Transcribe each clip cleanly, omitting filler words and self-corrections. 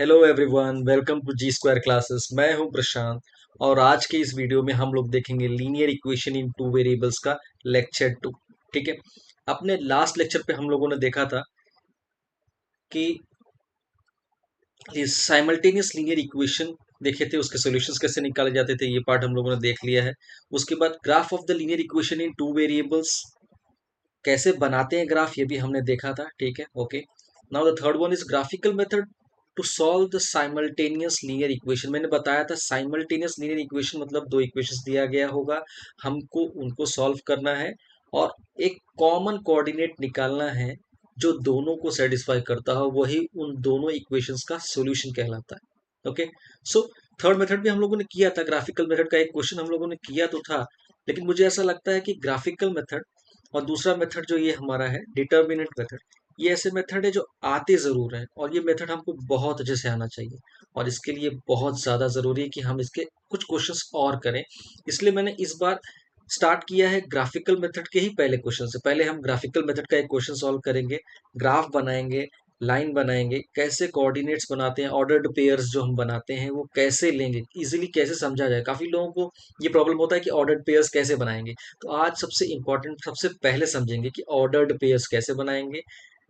Hello everyone, welcome to G square classes. मैं हूं प्रशांत और आज के इस वीडियो में हम लोग देखेंगे linear equation in two variables का लेक्चर 2। ठीक है। अपने लास्ट लेक्चर पे हम लोगों ने देखा था कि साइमल्टेनियस लीनियर इक्वेशन देखे थे, उसके सॉल्यूशंस कैसे निकाले जाते थे, ये पार्ट हम लोगों ने देख लिया है। उसके बाद graph of the linear equation in two variables कैसे बनाते हैं ग्राफ, ये भी हमने देखा था। ठीक है, okay. Now the third one is graphical method to solve the simultaneous linear equation. मैंने बताया था साइमल्टेनियस लीनियर इक्वेशन मतलब दो इक्वेशंस दिया गया होगा, हमको उनको सॉल्व करना है और एक कॉमन कोऑर्डिनेट निकालना है जो दोनों को सेटिस्फाई करता हो, वही उन दोनों इक्वेशंस का सॉल्यूशन कहलाता है। ओके। सो थर्ड मेथड भी हम लोगों ने किया था, ग्राफिकल मेथड का एक क्वेश्चन हम लोगों ने किया तो था, लेकिन मुझे ऐसा लगता है कि ग्राफिकल मेथड और दूसरा मेथड जो ये हमारा है डिटर्मिनेंट मेथड, ये ऐसे मेथड है जो आते ज़रूर हैं और ये मेथड हमको बहुत अच्छे से आना चाहिए और इसके लिए बहुत ज़्यादा ज़रूरी है कि हम इसके कुछ क्वेश्चंस और करें। इसलिए मैंने इस बार स्टार्ट किया है ग्राफिकल मेथड के ही पहले क्वेश्चन से। पहले हम ग्राफिकल मेथड का एक क्वेश्चन सॉल्व करेंगे, ग्राफ बनाएंगे, लाइन बनाएंगे, कैसे कोऑर्डिनेट्स बनाते हैं, ऑर्डर्ड पेयर्स जो हम बनाते हैं वो कैसे लेंगे, इजीली कैसे समझा जाए। काफ़ी लोगों को ये प्रॉब्लम होता है कि ऑर्डर्ड पेयर्स कैसे बनाएंगे, तो आज सबसे इंपॉर्टेंट सबसे पहले समझेंगे कि ऑर्डर्ड पेयर्स कैसे बनाएंगे।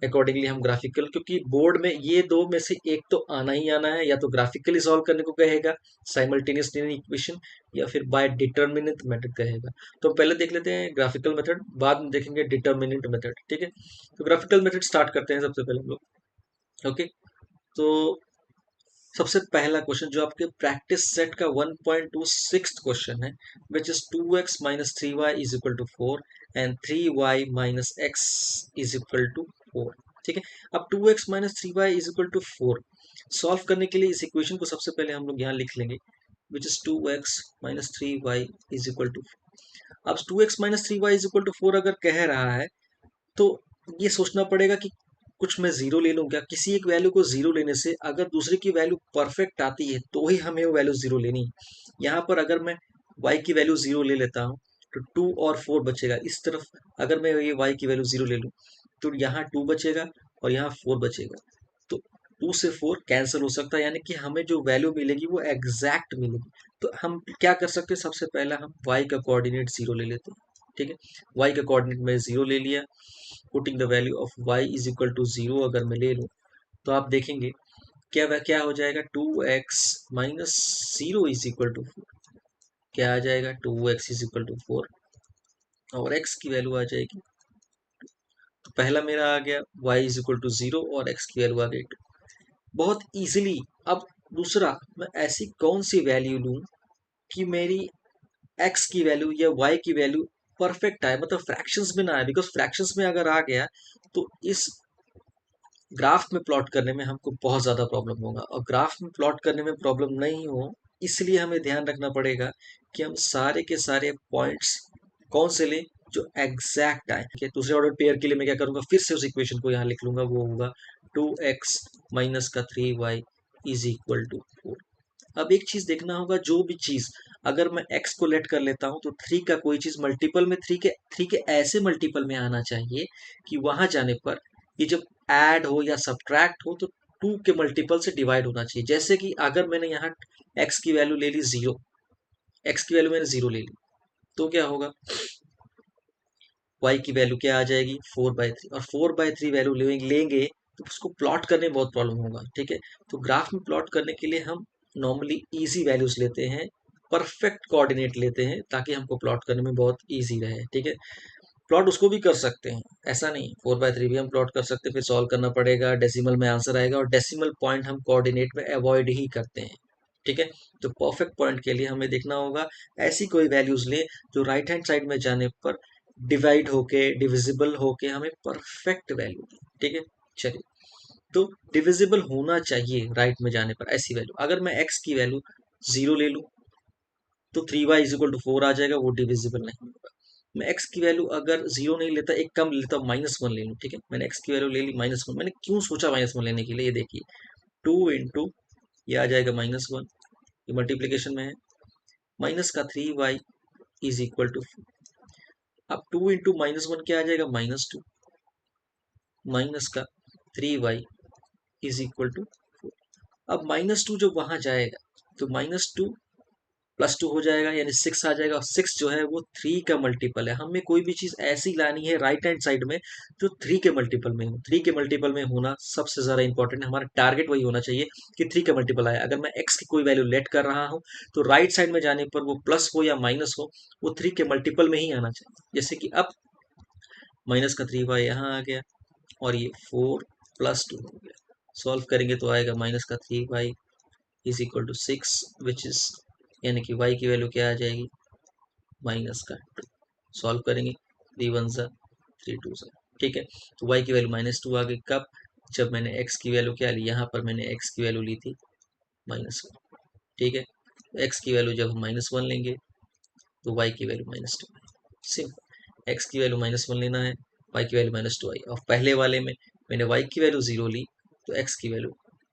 अकॉर्डिंगली हम ग्राफिकल, क्योंकि बोर्ड में ये दो में से एक तो आना ही आना है, या तो ग्राफिकली सॉल्व करने को कहेगा साइमल्टेनियस लीनियर इक्वेशन, या फिर बाय डिटर्मिनेंट मेथड कहेगा। तो पहले देख लेते हैं ग्राफिकल मेथड, बाद में देखेंगे डिटर्मिनेंट मेथड। ठीक है, तो ग्राफिकल मेथड स्टार्ट करते हैं सबसे पहले हम लोग। ओके। तो सबसे पहला क्वेश्चन जो आपके प्रैक्टिस सेट का 1.26 क्वेश्चन है, which is 2x minus 3y is equal to 4 and 3y minus x is equal to 4। ठीक है। अब 2x minus 3y is equal to 4 solve करने के लिए इस इक्वेशन को सबसे पहले हम लोग यहाँ लिख लेंगे, which is 2x minus 3y is equal to. अब 2x minus 3y is equal to 4 अगर कह रहा है तो ये सोचना पड़ेगा कि कुछ मैं जीरो ले लूं क्या। किसी एक वैल्यू को जीरो लेने से अगर दूसरे की वैल्यू परफेक्ट आती है तो ही हमें वो वैल्यू जीरो लेनी है। यहाँ पर अगर मैं y की वैल्यू जीरो ले लेता हूँ तो 2 और 4 बचेगा। इस तरफ अगर मैं ये y की वैल्यू जीरो ले लूँ तो यहाँ 2 बचेगा और यहाँ 4 बचेगा। तो 2 से 4 कैंसिल हो सकता है, यानी कि हमें जो वैल्यू मिलेगी वो एग्जैक्ट मिलेगी। तो हम क्या कर सकते हैं, सबसे पहला हम y का कोऑर्डिनेट जीरो ले लेते हैं। ठीक है, y का कोऑर्डिनेट में जीरो ले लिया, putting the value of y is equal to zero अगर मैं ले लूँ तो आप देखेंगे क्या हो जाएगा, 2x minus zero is equal to 4। क्या आ जाएगा, 2x इज इक्वल टू 4 और x की वैल्यू आ जाएगी। तो पहला मेरा आ गया y is equal to zero और x की वैल्यू आ गई 2, बहुत इजीली। अब दूसरा, मैं ऐसी कौन सी वैल्यू लूँ कि मेरी x की वैल्यू या y की वैल्यू परफेक्ट आए, मतलब फ्रैक्शंस में ना आए। बिकॉज फ्रैक्शंस में अगर आ गया तो इस ग्राफ में प्लॉट करने में हमको बहुत ज़्यादा प्रॉब्लम होगा, और ग्राफ में प्लॉट करने में प्रॉब्लम नहीं हो इसलिए हमें ध्यान रखना पड़ेगा कि हम सारे के सारे पॉइंट्स कौन से लें जो एग्जैक्ट आए। ठीक है, दूसरे ऑर्डर पेयर के लिए मैं क्या करूंगा, फिर से उस इक्वेशन को यहाँ लिख लूंगा, वो होगा 2x माइनस का 3y इज इक्वल टू 4। अब एक चीज देखना होगा, जो भी चीज अगर मैं x को लेट कर लेता हूं तो 3 का कोई चीज मल्टीपल में 3 के ऐसे मल्टीपल में आना चाहिए कि वहां जाने पर ये जब ऐड हो या सब्ट्रैक्ट हो तो 2 के मल्टीपल से डिवाइड होना चाहिए। जैसे कि अगर मैंने यहाँ x की वैल्यू ले ली जीरो, x की वैल्यू मैंने जीरो ले ली, तो क्या होगा, y की वैल्यू क्या आ जाएगी 4/3, और 4/3 वैल्यू लेंगे तो उसको प्लॉट करने में बहुत प्रॉब्लम होगा। ठीक है, तो ग्राफ में प्लॉट करने के लिए हम नॉर्मली इजी वैल्यूज लेते हैं, परफेक्ट कोऑर्डिनेट लेते हैं ताकि हमको प्लॉट करने में बहुत इजी रहे। ठीक है, प्लॉट उसको भी कर सकते हैं, ऐसा नहीं, 4/3 भी हम प्लॉट कर सकते हैं, फिर सॉल्व करना पड़ेगा, डेसिमल में आंसर आएगा और डेसिमल पॉइंट हम कोऑर्डिनेट में अवॉइड ही करते हैं। ठीक है, तो परफेक्ट पॉइंट के लिए हमें देखना होगा ऐसी कोई वैल्यूज ले जो राइट हैंड साइड में जाने पर डिवाइड होके डिविजिबल होके हमें परफेक्ट वैल्यू दे। ठीक है, चलिए, तो डिविजिबल होना चाहिए राइट में जाने पर ऐसी वैल्यू। अगर मैं x की वैल्यू जीरो ले लूँ तो 3y इज इक्वल टू 4 आ जाएगा, वो डिविजिबल नहीं होगा। मैं x की वैल्यू अगर जीरो नहीं लेता, एक कम लेता, -1 ले लूँ। ठीक है, मैंने x की वैल्यू ले ली -1। मैंने क्यों सोचा -1 लेने के लिए, ये देखिए, 2 इंटू ये आ जाएगा -1, ये मल्टीप्लीकेशन में है, माइनस का 3y इज इक्वल टू 4। अब 2 इंटू -1 क्या आ जाएगा, -2, माइनस का 3y इज इक्वल टू 4। अब -2 जब वहां जाएगा तो -2 +2 हो जाएगा, यानी 6 आ जाएगा, और 6 जो है वो 3 का मल्टीपल है। हमें कोई भी चीज ऐसी लानी है राइट हैंड साइड में जो 3 के मल्टीपल में हो। 3 के मल्टीपल में होना सबसे ज्यादा इंपॉर्टेंट है, हमारा टारगेट वही होना चाहिए कि 3 का मल्टीपल आए। अगर मैं x की कोई वैल्यू लेट कर रहा हूँ तो राइट साइड में जाने पर वो प्लस हो या माइनस हो, वो 3 के मल्टीपल में ही आना चाहिए। जैसे कि अब -3y यहाँ आ गया, और ये 4 + 2 हो गया। सॉल्व करेंगे तो आएगा -3y = 6, विच इज, यानी कि y की वैल्यू क्या आ जाएगी, -2। सॉल्व करेंगे, 3 1 ज़ा 3 2 ज़ा, ठीक है। तो y की वैल्यू -2 आ गई, कब, जब मैंने x की वैल्यू क्या ली, यहाँ पर मैंने x की वैल्यू ली थी -1, ठीक है। x की वैल्यू जब हम -1 लेंगे तो y की वैल्यू -2, सिंपल। x की वैल्यू -1 लेना है, y की वैल्यू -2 आई, और पहले वाले में मैंने y की वैल्यू 0 ली तो x की वैल्यू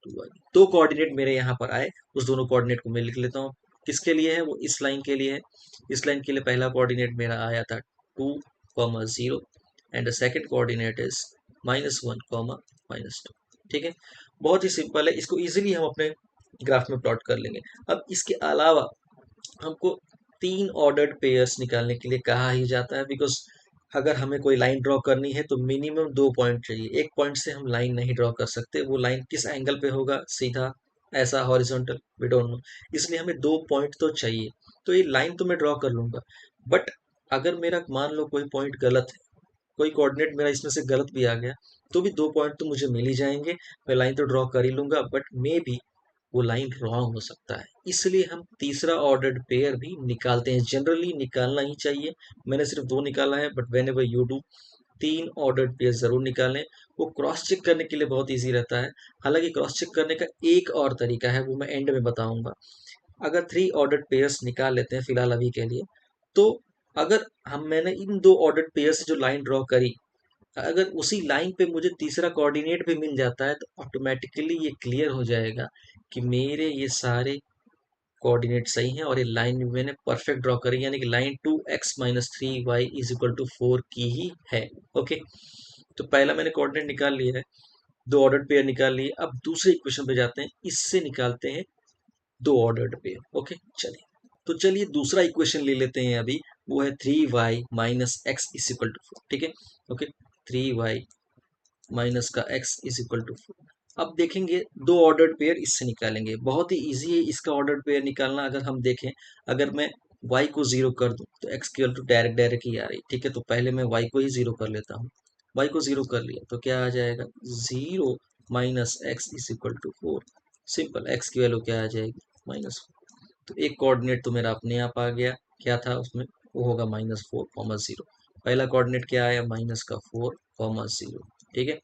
2 आई। दो कोऑर्डिनेट मेरे यहाँ पर आए, उस दोनों कोऑर्डिनेट को मैं लिख लेता हूँ। किसके लिए है, वो इस लाइन के लिए है। इस लाइन के लिए पहला कोऑर्डिनेट मेरा आया था 2, 0, and the second coordinate is -1, -2, ठीक है। बहुत ही सिंपल है, इसको इजीली हम अपने ग्राफ में प्लॉट कर लेंगे। अब इसके अलावा हमको 3 ऑर्डर्ड पेयर्स निकालने के लिए कहा ही जाता है, बिकॉज अगर हमें कोई लाइन ड्रॉ करनी है तो मिनिमम 2 पॉइंट चाहिए। एक पॉइंट से हम लाइन नहीं ड्रॉ कर सकते, वो लाइन किस एंगल पे होगा, सीधा, ऐसा, हॉरिजॉन्टल, वी डोंट नो। इसलिए हमें 2 पॉइंट तो चाहिए। तो ये लाइन तो मैं ड्रॉ कर लूंगा, बट अगर मेरा मान लो कोई पॉइंट गलत है, कोई कोऑर्डिनेट मेरा इसमें से गलत भी आ गया, तो भी 2 पॉइंट तो मुझे मिल ही जाएंगे। मैं लाइन तो ड्रॉ कर ही लूंगा, बट मे बी वो लाइन रॉन्ग हो सकता है, इसलिए हम तीसरा ऑर्डर्ड पेयर भी निकालते हैं। जनरली निकालना ही चाहिए। मैंने सिर्फ 2 निकाला है, but when ever you do 3 ordered pair जरूर निकालें। वो क्रॉस चेक करने के लिए बहुत इजी रहता है। हालांकि क्रॉस चेक करने का एक और तरीका है, वो मैं एंड में बताऊंगा। अगर 3 ऑर्डर्ड पेयर्स निकाल लेते हैं फिलहाल अभी के लिए, तो अगर मैंने इन 2 ऑर्डर्ड पेयर से जो लाइन ड्रॉ करी, अगर उसी लाइन पे मुझे तीसरा कोऑर्डिनेट भी मिल जाता है, तो ऑटोमेटिकली ये क्लियर हो जाएगा कि मेरे ये सारे कोऑर्डिनेट सही हैं, और ये लाइन भी मैंने परफेक्ट ड्रॉ करी, यानी कि लाइन 2x - 3y = 4 की ही है। ओके, तो पहला मैंने कोऑर्डिनेट निकाल लिया है, 2 ऑर्डर्ड पेयर निकाल लिए। अब दूसरे इक्वेशन पे जाते हैं, इससे निकालते हैं 2 ऑर्डर्ड पेयर। ओके, चलिए, तो चलिए दूसरा इक्वेशन ले लेते हैं अभी, वो है 3y - x = 4, ठीक है। ओके, 3y माइनस का x = 4। अब देखेंगे 2 ऑर्डर्ड पेयर इससे निकालेंगे, बहुत ही इजी है इसका ऑर्डर्ड पेयर निकालना। अगर हम देखें, अगर मैं y को 0 कर दूं तो x की वैल्यू डायरेक्ट ही आ रही, ठीक है। तो पहले मैं y को ही 0 कर लेता हूँ। y को 0 कर लिया तो क्या आ जाएगा, 0 - x = 4। सिंपल, x की वैल्यू क्या आ जाएगी, -4। तो एक कोऑर्डिनेट तो मेरा अपने आप आ गया, क्या था उसमें, वो होगा -4, 0। पहला कोऑर्डिनेट क्या आया, -4, 0, ठीक है।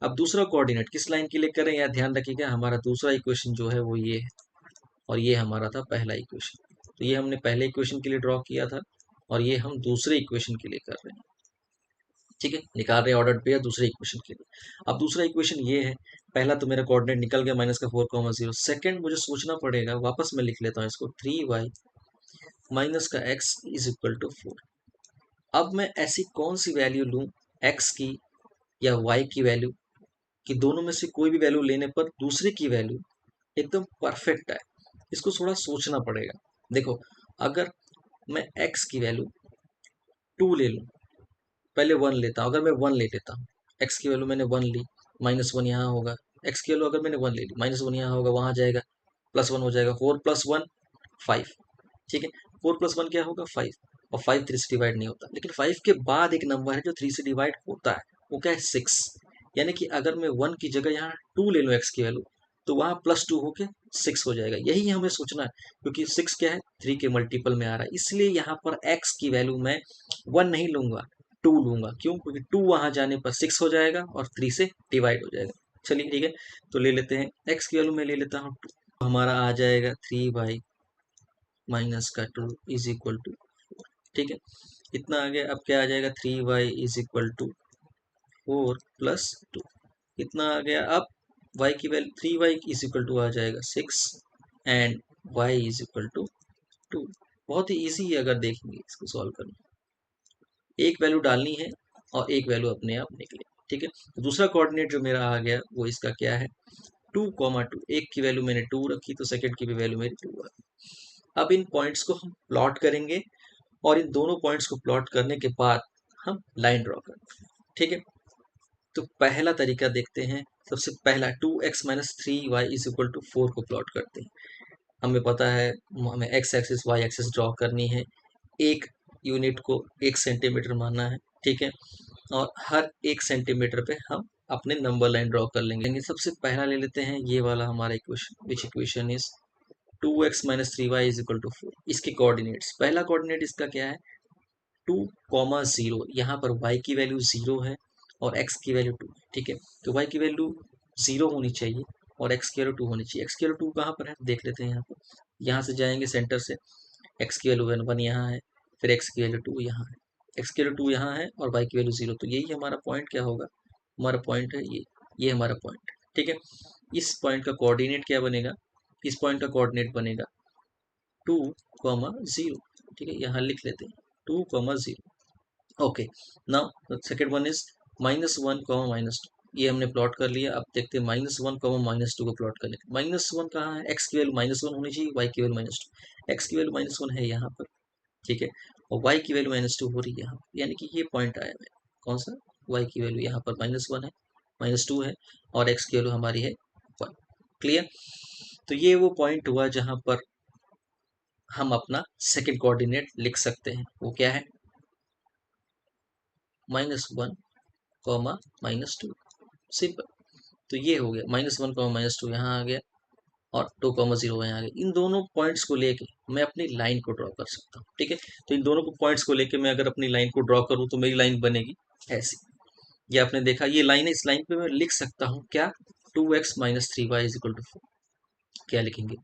अब दूसरा कोऑर्डिनेट किस लाइन के लिए करें, यार ध्यान रखिएगा, हमारा दूसरा इक्वेशन जो है वो ये है, और ये हमारा था पहला इक्वेशन। तो ये हमने पहले इक्वेशन के लिए ड्रॉ किया था, और ये हम दूसरे इक्वेशन के लिए कर रहे हैं, ठीक है। निकाल रहे हैं ऑर्डर पेयर दूसरे इक्वेशन के लिए। अब दूसरा इक्वेशन ये है, पहला तो मेरा कोऑर्डिनेट निकल गया -4, 0। सेकंड मुझे सोचना पड़ेगा, वापस मैं लिख लेता हूँ इसको, 3y - x = 4। अब मैं ऐसी कौन सी वैल्यू लूं, x की या y की वैल्यू, कि दोनों में से कोई भी वैल्यू लेने पर दूसरे की वैल्यू एकदम परफेक्ट है। इसको थोड़ा सोचना पड़ेगा। देखो, अगर मैं x की वैल्यू 2 ले लूं, पहले 1 लेता हूं, अगर मैं 1 ले लेता हूं, x की वैल्यू मैंने 1 ली, -1 यहाँ होगा, x की वैल्यू अगर मैंने 1 ले ली, -1 यहाँ होगा, वहां जाएगा, +1 हो जाएगा, 4 + 1 5, ठीक है। 4 + 1 क्या होगा, 5, और 5 3 से डिवाइड नहीं होता, लेकिन 5 के बाद एक नंबर है जो 3 से डिवाइड होता है, वो क्या है, 6। यानी कि अगर मैं 1 की जगह यहाँ 2 ले लूँ x की वैल्यू, तो वहाँ +2 होके 6 हो जाएगा। यही हमें सोचना है, क्योंकि 6 क्या है, 3 के मल्टीपल में आ रहा है, इसलिए यहाँ पर x की वैल्यू मैं 1 नहीं लूंगा, 2 लूंगा। क्यों, क्योंकि 2 वहां जाने पर 6 हो जाएगा और 3 से डिवाइड हो जाएगा। चलिए ठीक है, तो ले लेते हैं x की वैल्यू, मैं ले लेता हूँ 2, हमारा आ जाएगा 3y - 2 = 4, ठीक है। इतना आ गया। अब क्या आ जाएगा, 3y = 4 + 2, इतना आ गया। अब y की वैल्यू 3y = आ जाएगा 6, एंड y = 2। बहुत ही इजी है अगर देखेंगे इसको सॉल्व करना, एक वैल्यू डालनी है और एक वैल्यू अपने आप निकले, ठीक है। तो दूसरा कोऑर्डिनेट जो मेरा आ गया वो इसका क्या है, 2,2 एक की वैल्यू मैंने 2 रखी तो सेकंड की भी वैल्यू मेरी 2 आ गई। अब इन पॉइंट्स को हम प्लॉट करेंगे और इन दोनों पॉइंट्स को प्लॉट करने के बाद हम लाइन ड्रॉ करेंगे। ठीक है, तो पहला तरीका देखते हैं। सबसे पहला 2x-3y इज इक्वल टू 4 को प्लॉट करते हैं। हमें पता है हमें X axis Y axis draw करनी है, एक यूनिट को 1 सेंटीमीटर मानना है। ठीक है, और हर 1 सेंटीमीटर पे हम अपने नंबर लाइन ड्रॉ कर लेंगे। सबसे पहला ले लेते हैं ये वाला हमारा equation, which equation is 2x-3y is equal to 4। इसके कोऑर्डिनेट्स, पहला कोऑर्डिनेट इसका क्या है 2,0। यहाँ पर y की वैल्यू 0 है और x की वैल्यू 2 है। ठीक है, तो y की वैल्यू 0 होनी चाहिए और x की वैल्यू 2 होनी चाहिए। x की वैल्यू 2 कहाँ पर है देख लेते हैं। यहाँ पर, यहाँ से जाएंगे सेंटर से, x की वैल्यू 1 यहाँ है, फिर x की वैल्यू 2 यहाँ है, x की वैल्यू 2 यहाँ है और y की वैल्यू 0। तो यही हमारा पॉइंट क्या होगा, हमारा पॉइंट है ये हमारा पॉइंट है। ठीक है, इस पॉइंट का कोऑर्डिनेट क्या बनेगा, इस पॉइंट का कोऑर्डिनेट बनेगा 2,0। ठीक है, यहाँ लिख लेते हैं 2,0। Okay, now second one is -1, -2। ये हमने प्लॉट कर लिया। अब देखते हैं -1, -2 को प्लॉट करने के। -1 कहाँ है, x की वैल्यू -1 होनी चाहिए, y की वैल्यू -2। x की वैल्यू -1 है यहाँ पर। ठीक है, और y की वैल्यू -2 हो रही है यहाँ, यानी कि ये पॉइंट आया है कौन सा, y की वैल्यू यहाँ पर -1 है, -2 है और x की वैल्यू हमारी है 1। क्लियर, तो ये वो पॉइंट हुआ जहां पर हम अपना सेकंड कोऑर्डिनेट लिख सकते हैं। वो क्या है -1, -2। सिंपल, तो ये हो गया -1, -2 यहाँ आ गया और 2,0 यहाँ आ गया। इन दोनों पॉइंट्स को लेके मैं अपनी लाइन को ड्रॉ कर सकता हूँ। ठीक है, तो इन दोनों को पॉइंट्स को लेके मैं अगर अपनी लाइन को ड्रॉ करूँ तो मेरी लाइन बनेगी ऐसी। ये आपने देखा, ये लाइन है, इस लाइन पे मैं लिख सकता हूँ क्या 2x-3y इज इक्वल टू 4। क्या लिखेंगे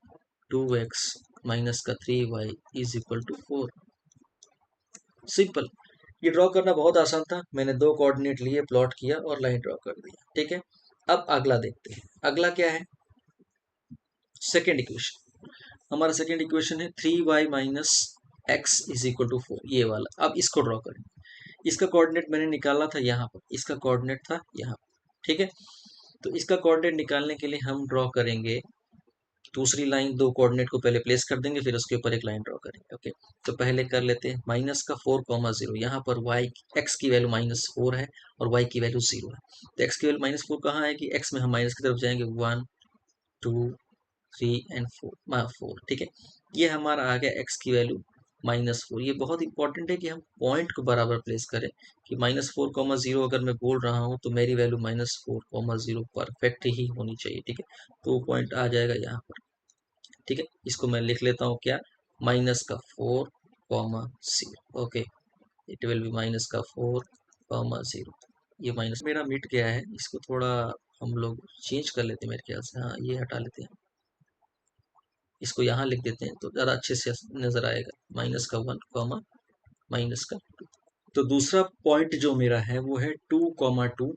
2x माइनस का 3y is equal to 4। Simple, ये ड्रॉ करना बहुत आसान था। मैंने दो कोऑर्डिनेट लिए, प्लॉट किया और लाइन ड्रॉ कर दी। ठीक है, अब अगला देखते हैं। अगला क्या है, सेकेंड इक्वेशन। हमारा सेकेंड इक्वेशन है 3y minus X is equal to 4, ये वाला। अब इसको ड्रॉ करें। इसका कोऑर्डिनेट मैंने निकाला था यहाँ पर, इसका कोऑर्डिनेट था यहाँ पर। ठीक है, तो इसका कोऑर्डिनेट निकालने के लिए हम ड्रॉ करेंगे दूसरी लाइन। दो कोऑर्डिनेट को पहले प्लेस कर देंगे, फिर उसके ऊपर एक लाइन ड्रॉ करेंगे। ओके, तो पहले कर लेते हैं माइनस का 4,0। यहाँ पर y x की वैल्यू -4 है और y की वैल्यू 0 है। तो x की वैल्यू -4 कहाँ है कि x में हम माइनस की तरफ जाएंगे, 1 2 3 एंड 4। ठीक है, ये हमारा आ गया x की वैल्यू -4। ये बहुत इंपॉर्टेंट है कि हम पॉइंट को बराबर प्लेस करें कि -4,0 अगर मैं बोल रहा हूँ तो मेरी वैल्यू -4,0 परफेक्ट ही होनी चाहिए। ठीक है, तो पॉइंट आ जाएगा यहाँ पर। ठीक है, इसको मैं लिख लेता हूँ क्या, माइनस का 4,0। Okay, it will be minus का 4,0। ये माइनस मेरा मिट गया है, इसको थोड़ा हम लोग चेंज कर लेते हैं मेरे ख्याल से। हाँ, ये हटा लेते हैं, इसको यहाँ लिख देते हैं तो ज़्यादा अच्छे से नज़र आएगा। -1, -2। तो दूसरा पॉइंट जो मेरा है वो है 2,2।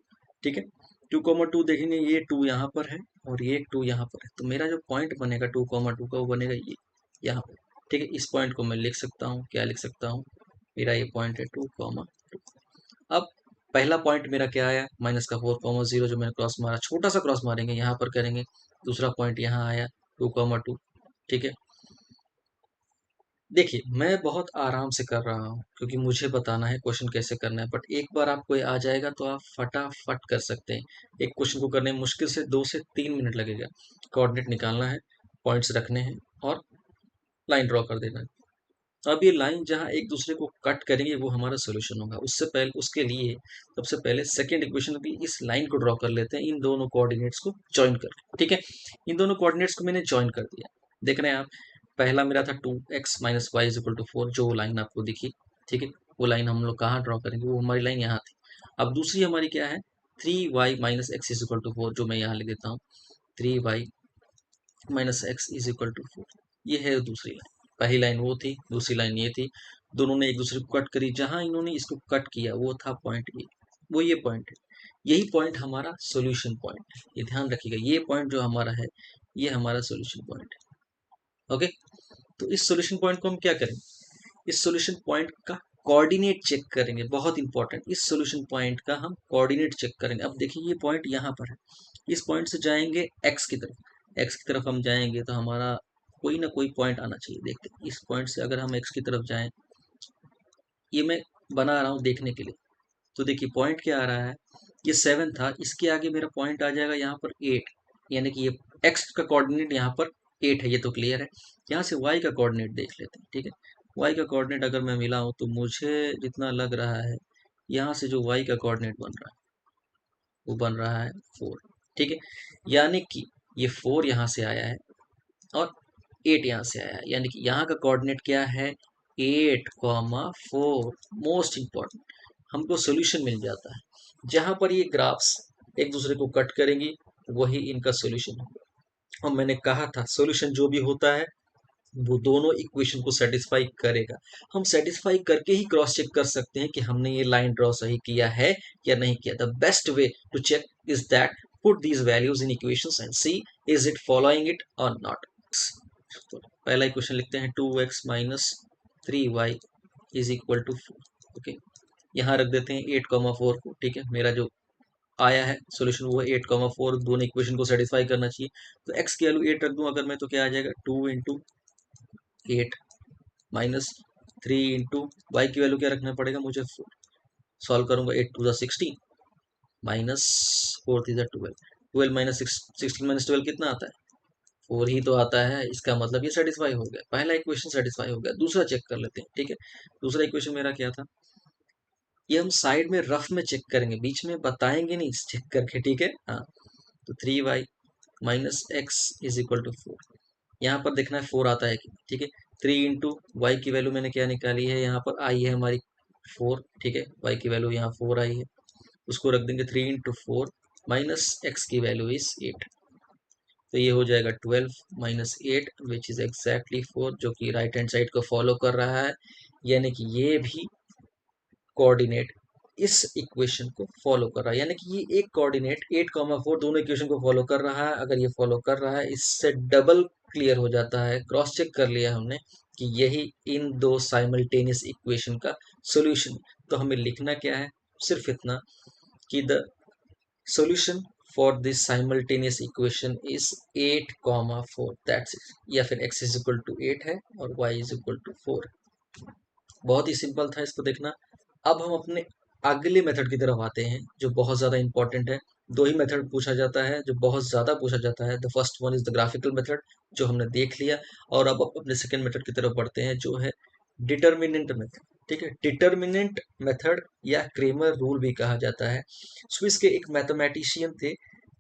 ठीक है, 2,2 देखेंगे, ये 2 यहाँ पर है और ये 2 यहाँ पर है। तो मेरा जो पॉइंट बनेगा 2,2 का वो बनेगा ये यहाँ पर। ठीक है, इस पॉइंट को मैं लिख सकता हूँ, क्या लिख सकता हूँ, मेरा ये पॉइंट है 2,2। अब पहला पॉइंट मेरा क्या आया, माइनस का 4,0 जो मैंने क्रॉस मारा, छोटा सा क्रॉस मारेंगे यहाँ पर करेंगे। दूसरा पॉइंट यहाँ आया 2,2। ठीक है, देखिए मैं बहुत आराम से कर रहा हूँ क्योंकि मुझे बताना है क्वेश्चन कैसे करना है। बट एक बार आपको ये आ जाएगा तो आप फटाफट कर सकते हैं। एक क्वेश्चन को करने में मुश्किल से 2 से 3 मिनट लगेगा। कोऑर्डिनेट निकालना है, पॉइंट्स रखने हैं और लाइन ड्रॉ कर देना है। अब ये लाइन जहाँ एक दूसरे को कट करेंगे वो हमारा सोल्यूशन होगा। उससे पहले, उसके लिए सबसे पहले सेकेंड इक्वेशन की इस लाइन को ड्रॉ कर लेते हैं, इन दोनों कोऑर्डिनेट्स को ज्वाइन करके। ठीक है, इन दोनों कोऑर्डिनेट्स को मैंने ज्वाइन कर दिया। देख रहे हैं आप, पहला मेरा था 2x minus Y is equal to 4, जो लाइन आपको दिखी। ठीक है, वो लाइन हम लोग कहाँ ड्रॉ करेंगे, वो हमारी लाइन यहाँ थी। अब दूसरी हमारी क्या है, 3y minus X is equal to 4, जो मैं यहाँ लिख देता हूँ 3y minus X is equal to 4। ये है दूसरी लाइन। पहली लाइन वो थी, दूसरी लाइन ये थी। दोनों ने एक दूसरे को कट करी, जहां इन्होंने इसको कट किया वो था पॉइंट ये, वो ये पॉइंट है। यही पॉइंट हमारा सॉल्यूशन पॉइंट है। ये ध्यान रखिएगा, ये पॉइंट जो हमारा है ये हमारा सॉल्यूशन पॉइंट है। ओके, तो इस सॉल्यूशन पॉइंट को हम क्या करेंगे, इस सॉल्यूशन पॉइंट का कोऑर्डिनेट चेक करेंगे। बहुत इंपॉर्टेंट, इस सॉल्यूशन पॉइंट का हम कोऑर्डिनेट चेक करेंगे। अब देखिए ये पॉइंट यहाँ पर है इस पॉइंट से जाएंगे एक्स की तरफ, एक्स की तरफ हम जाएंगे तो हमारा कोई ना कोई पॉइंट आना चाहिए। देखते हैं इस पॉइंट से अगर हम एक्स की तरफ जाएं, ये मैं बना रहा हूँ देखने के लिए। तो देखिए पॉइंट क्या आ रहा है, ये 7 था, इसके आगे मेरा पॉइंट आ जाएगा यहाँ पर 8, यानी कि ये एक्स का कोऑर्डिनेट यहाँ पर 8 है, ये तो क्लियर है। यहाँ से वाई का कोऑर्डिनेट देख लेते हैं, ठीक है। वाई का कोऑर्डिनेट अगर मैं मिलाऊं तो मुझे जितना लग रहा है, यहाँ से जो वाई का कोऑर्डिनेट बन रहा है वो बन रहा है 4, ठीक है। यानी कि ये 4 यहाँ से आया है और 8 यहाँ से आया है, यानी कि यहाँ का कोऑर्डिनेट क्या है, 8,4। मोस्ट इंपॉर्टेंट, हमको सोल्यूशन मिल जाता है। जहां पर ये ग्राफ्स एक दूसरे को कट करेंगी वही इनका सोल्यूशन होगा। और मैंने कहा था सोल्यूशन जो भी होता है वो दोनों इक्वेशन को सेटिस्फाई करेगा। हम सेटिस्फाई करके ही क्रॉस चेक कर सकते हैं कि हमने ये लाइन ड्रॉ सही किया है या नहीं किया। The best way to check is that put these values in equations and see is it following it और नॉट। तो पहला इक्वेशन लिखते हैं 2x minus 3y is equal to 4। Okay, यहाँ रख देते हैं 8,4 को, ठीक है। मेरा जो आया है सोल्यूशन वो 8,4, दोनों इक्वेशन को सेटिस्फाई करना चाहिए। तो x की वैल्यू 8 रख दूं अगर मैं, तो क्या आ जाएगा 2 इंटू 8 माइनस 3 इंटू वाई की वैल्यू क्या रखना पड़ेगा मुझे 4। सॉल्व करूंगा 8 two the 16 minus 4 three the 12, 12 minus 16 minus 12 कितना आता है 4 ही तो आता है। इसका मतलब ये सेटिस्फाई हो गया, पहला इक्वेशन सेटिस्फाई हो गया। दूसरा चेक कर लेते हैं, ठीक है। दूसरा इक्वेशन मेरा क्या था, ये हम साइड में रफ में चेक करेंगे, बीच में बताएंगे नहीं चेक करके, ठीक है। हाँ, तो 3y minus X is equal to 4। यहाँ पर देखना है 4 आता है कि, ठीक है। 3 इंटू वाई की वैल्यू मैंने क्या निकाली है, यहाँ पर आई है हमारी 4, ठीक है। वाई की वैल्यू यहाँ 4 आई है, उसको रख देंगे 3 इंटू 4 माइनस एक्स की वैल्यू इज 8। तो ये हो जाएगा 12 माइनस 8 विच इज एग्जैक्टली 4, जो कि राइट हैंड साइड को फॉलो कर रहा है। यानी कि ये भी कोऑर्डिनेट इस इक्वेशन को फॉलो कर रहा है, यानी कि ये एक कोऑर्डिनेट 8,4 दोनों इक्वेशन को फॉलो कर रहा है। अगर ये फॉलो कर रहा है, इससे डबल क्लियर हो जाता है, क्रॉस चेक कर लिया हमने कि यही इन दो साइमल्टेनियस इक्वेशन का सॉल्यूशन। तो हमें लिखना क्या है, सिर्फ इतना कि the solution for this simultaneous equation is 8,4, that's it. या फिर x इज इक्वल टू 8 है और y इज इक्वल टू 4। बहुत ही सिंपल था इसको देखना। अब हम अपने अगले मेथड की तरफ आते हैं जो बहुत ज़्यादा इंपॉर्टेंट है। दो ही मेथड पूछा जाता है जो बहुत ज़्यादा पूछा जाता है। The first one is the graphical method, जो हमने देख लिया। और अब अपने सेकेंड मेथड की तरफ बढ़ते हैं जो है डिटर्मिनेंट मेथड, ठीक है। डिटर्मिनेंट मेथड या क्रेमर रूल भी कहा जाता है। स्विस के एक मैथमेटिशियन थे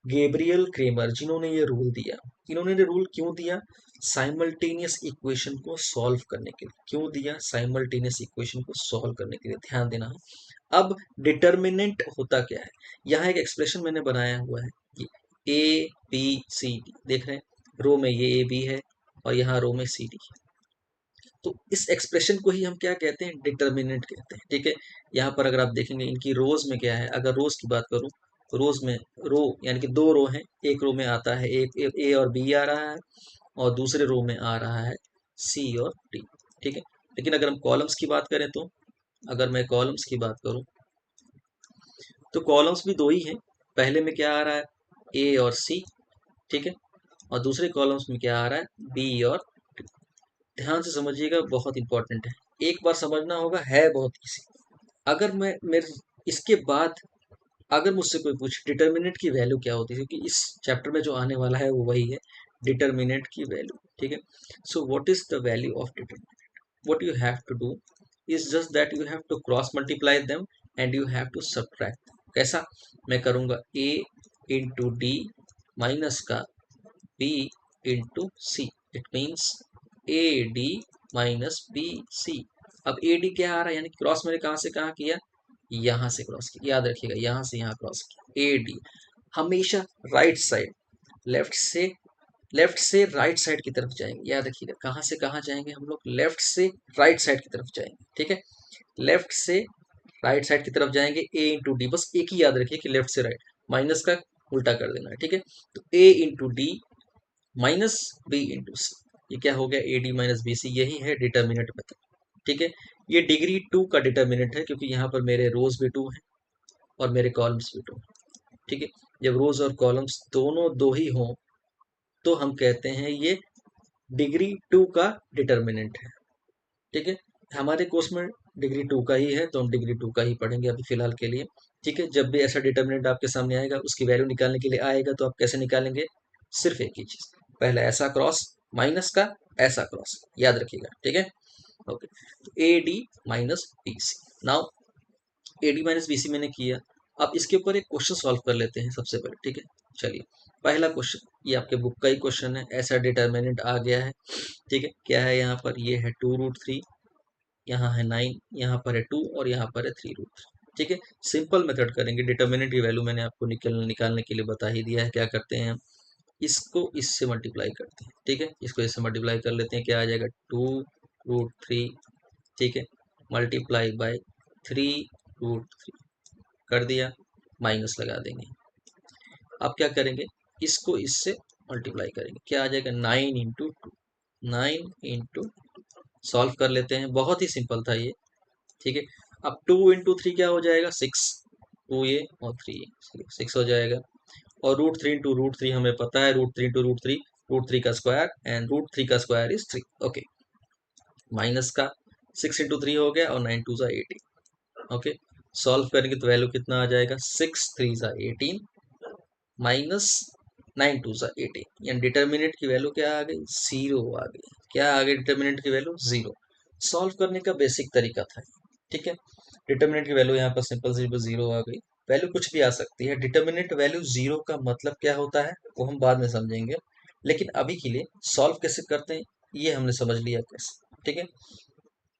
गैब्रियल क्रेमर, जिन्होंने ये रूल दिया। इन्होंने ये रूल क्यों दिया, साइमल्टेनियस इक्वेशन को सॉल्व करने के लिए। क्यों दिया, साइमल्टेनियस इक्वेशन को सॉल्व करने के लिए, ध्यान देना है। अब डिटर्मिनेंट होता क्या है, यहाँ एक एक्सप्रेशन मैंने बनाया हुआ है कि ए बी सी डी, देख रहे हैं रो में ये ए बी है और यहाँ रो में सी डी है। तो इस एक्सप्रेशन को ही हम क्या कहते हैं, डिटर्मिनेंट कहते हैं, ठीक है। यहाँ पर अगर आप देखेंगे इनकी रोज में क्या है, अगर रोज की बात करूं तो रोज में रो यानी कि दो रो हैं, एक रो में आता है एक ए और बी आ रहा है और दूसरे रो में आ रहा है सी और डी, ठीक है। लेकिन अगर हम कॉलम्स की बात करें तो, अगर मैं कॉलम्स की बात करूं तो कॉलम्स भी दो ही हैं। पहले में क्या आ रहा है, ए और सी, ठीक है। और दूसरे कॉलम्स में क्या आ रहा है, बी और डी। ध्यान से समझिएगा, बहुत इंपॉर्टेंट है, एक बार समझना होगा, है बहुत इजी। अगर मैं मेरे इसके बाद अगर मुझसे कोई पूछे डिटर्मिनेंट की वैल्यू क्या होती है, क्योंकि इस चैप्टर में जो आने वाला है वो वही है, डिटर्मिनेंट की वैल्यू, ठीक है। So what is the value of determinant, what you have to do is just that you have to cross multiply them and you have to subtract. कैसा, मैं करूंगा a इंटू डी माइनस का b into C, it means A D minus B C. अब A D क्या आ रहा है, यानी cross मैंने कहाँ से कहाँ किया, यहाँ से क्रॉस किया, याद रखिएगा यहाँ से यहाँ क्रॉस किया। ए डी हमेशा राइट साइड, लेफ्ट से राइट साइड की तरफ जाएंगे, याद रखिएगा कहाँ से कहाँ जाएंगे हम लोग, लेफ्ट से राइट साइड की तरफ जाएंगे, ठीक है। लेफ्ट से राइट साइड की तरफ जाएंगे, ए इंटू डी, बस एक ही याद रखिए कि लेफ्ट से राइट, माइनस का उल्टा कर देना है, ठीक है। तो A into D minus B into C, ये क्या हो गया, A D minus B C, यही है डिटर्मिनेंट मेथड, ठीक है। ये डिग्री 2 का डिटर्मिनेंट है क्योंकि यहाँ पर मेरे रोज भी 2 हैं और मेरे कॉलम्स भी 2 हैं। ठीक है। जब रोज और कॉलम्स दोनों दो ही हों तो हम कहते हैं ये डिग्री 2 का डिटर्मिनेंट है। ठीक है। हमारे कोर्स में डिग्री 2 का ही है तो हम डिग्री 2 का ही पढ़ेंगे अभी फिलहाल के लिए। ठीक है। जब भी ऐसा डिटर्मिनेंट आपके सामने आएगा उसकी वैल्यू निकालने के लिए आएगा तो आप कैसे निकालेंगे? सिर्फ एक ही चीज, पहले ऐसा क्रॉस माइनस का ऐसा क्रॉस, याद रखिएगा। ठीक है। ओके, तो A D minus B C. Now A D minus B C मैंने किया। अब इसके ऊपर एक क्वेश्चन सॉल्व कर लेते हैं सबसे पहले। ठीक है, चलिए। पहला क्वेश्चन, ये आपके बुक का ही क्वेश्चन है। ऐसा डिटर्मिनेंट आ गया है। ठीक है, क्या है यहाँ पर? ये है 2√3, यहाँ है 9, यहाँ पर है 2 और यहाँ पर है 3√3। ठीक है, सिंपल मेथड करेंगे। डिटर्मिनेंट की वैल्यू मैंने आपको निकालने के लिए बता ही दिया है। क्या करते हैं हम? इसको इससे मल्टीप्लाई करते हैं। ठीक है, इसको इससे मल्टीप्लाई कर लेते हैं। क्या आ जाएगा? 2√3। ठीक है, मल्टीप्लाई बाय 3√3 कर दिया, माइनस लगा देंगे। अब क्या करेंगे? इसको इससे मल्टीप्लाई करेंगे। क्या आ जाएगा? 9 × 2, 9 × सॉल्व कर लेते हैं। बहुत ही सिंपल था ये। ठीक है, अब 2 × 3 क्या हो जाएगा? 6। 2 ये और 3 ये, 6 हो जाएगा। और √3 × √3 हमें पता है, √3 × √3 का स्क्वायर, एंड √3 का स्क्वायर इज 3। ओके, माइनस का 6 × 3 हो गया और 9 × 2 = 18। ओके, सॉल्व करेंगे तो वैल्यू कितना आ जाएगा? 6 × 3 = 18 माइनस 9 × 2 = 18। यानी डिटर्मिनेंट की वैल्यू क्या आ गई? 0 आ गई। क्या आ गई डिटर्मिनेंट की वैल्यू? 0। सॉल्व करने का बेसिक तरीका था। ठीक है, डिटर्मिनेंट की वैल्यू यहाँ पर सिंपल सी 0 आ गई। वैल्यू कुछ भी आ सकती है। डिटर्मिनेंट वैल्यू 0 का मतलब क्या होता है वो हम बाद में समझेंगे, लेकिन अभी के लिए सॉल्व कैसे करते हैं ये हमने समझ लिया कैसे। ठीक है,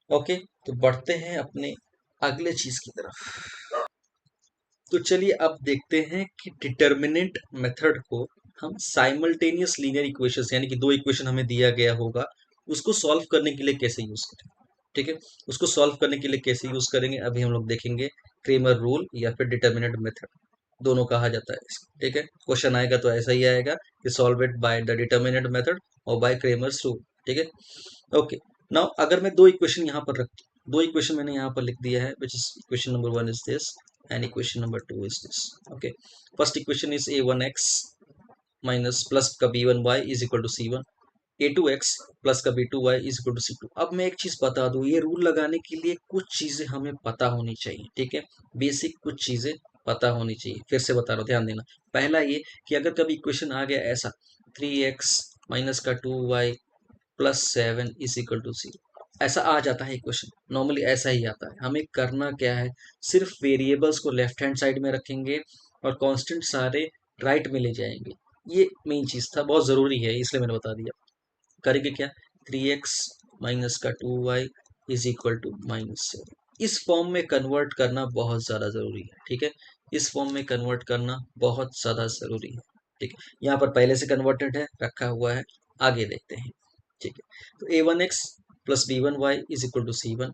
ओके, तो बढ़ते हैं अपने अगले चीज की तरफ। तो चलिए अब देखते हैं कि डिटर्मिनेंट मेथड को हम साइमल्टेनियस लीनियर इक्वेशंस, यानी कि दो इक्वेशन हमें दिया गया होगा, उसको सॉल्व करने के लिए कैसे यूज करें। ठीक है, उसको सॉल्व करने के लिए कैसे यूज करेंगे अभी हम लोग देखेंगे। क्रेमर रूल या फिर डिटर्मिनेंट मेथड, दोनों कहा जाता है इसको। ठीक है, क्वेश्चन आएगा तो ऐसा ही आएगा कि solve it by the determinant method और बाय क्रेमर्स रूल। ठीक है, ओके। नाउ अगर मैं दो इक्वेशन यहाँ पर रख, दो इक्वेशन मैंने यहाँ पर लिख दिया है, which is equation number 1 is this and equation number 2 is this. Okay, first equation is a1x minus plus का b1y is equal to c1, a2x plus का b2y is equal to c2। अब मैं एक चीज बता दूं, ये रूल लगाने के लिए कुछ चीजें हमें पता होनी चाहिए। ठीक है, बेसिक कुछ चीजें पता होनी चाहिए। फिर से बता रहा हूँ, ध्यान देना। पहला ये कि अगर कभी इक्वेशन आ गया ऐसा 3x माइनस का 2y plus 7 is equal to 0, ऐसा आ जाता है इक्वेशन, नॉर्मली ऐसा ही आता है। हमें करना क्या है? सिर्फ वेरिएबल्स को लेफ्ट हैंड साइड में रखेंगे और कांस्टेंट सारे राइट में ले जाएंगे। ये मेन चीज था, बहुत जरूरी है, इसलिए मैंने बता दिया। करेंगे क्या? 3x माइनस का 2y इज इक्वल टू -7। इस फॉर्म में कन्वर्ट करना बहुत ज़्यादा ज़रूरी है। ठीक है, इस फॉर्म में कन्वर्ट करना बहुत ज़्यादा ज़रूरी है। ठीक है, यहाँ पर पहले से कन्वर्टेड है, रखा हुआ है। आगे देखते हैं। ठीक है, तो a1x plus b1y is equal to c1।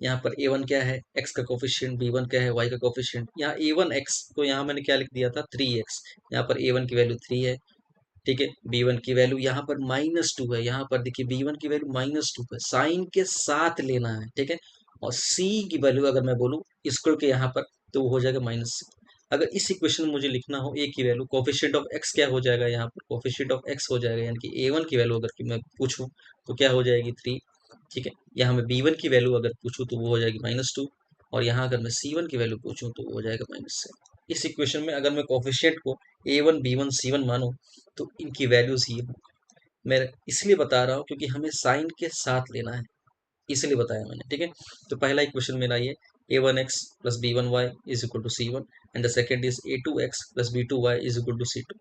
यहाँ पर a1 क्या है? x का कोफिशिएंट, b1 क्या है? y का कोफिशिएंट। यहाँ a1x को यहाँ मैंने क्या लिख दिया था? 3x। यहाँ पर a1 की वैल्यू 3 है। ठीक है, b1 की वैल्यू यहाँ पर -2 है। यहाँ पर देखिए b1 की वैल्यू -2 है, साइन के साथ लेना है। ठीक है, और c की वैल्यू अगर मैं बोलूँ इक्वल के यहाँ पर, तो वो हो जाएगा -6। अगर इस इक्वेशन में मुझे लिखना हो a की वैल्यू, कोफिशिएंट ऑफ x क्या हो जाएगा? यहाँ पर कोफिशिएंट ऑफ x हो जाएगा, यानी कि a1 की वैल्यू अगर कि मैं पूछूं तो क्या हो जाएगी? 3। ठीक है, यहाँ मैं b1 की वैल्यू अगर पूछूं तो वो हो जाएगी -2, और यहाँ अगर मैं c1 की वैल्यू पूछूं तो वो हो जाएगा -7। इस इक्वेशन में अगर मैं कोफिशिएंट को a1 b1 c1 मानूं तो इनकी वैल्यूज ये होंगी। मैं इसलिए बता रहा हूँ क्योंकि हमें साइन के साथ लेना है, इसलिए बताया मैंने। ठीक है, तो पहला इक्वेशन मेरा ये a1x plus b1y is equal to c1 and the second is a2x plus b2y is equal to c2।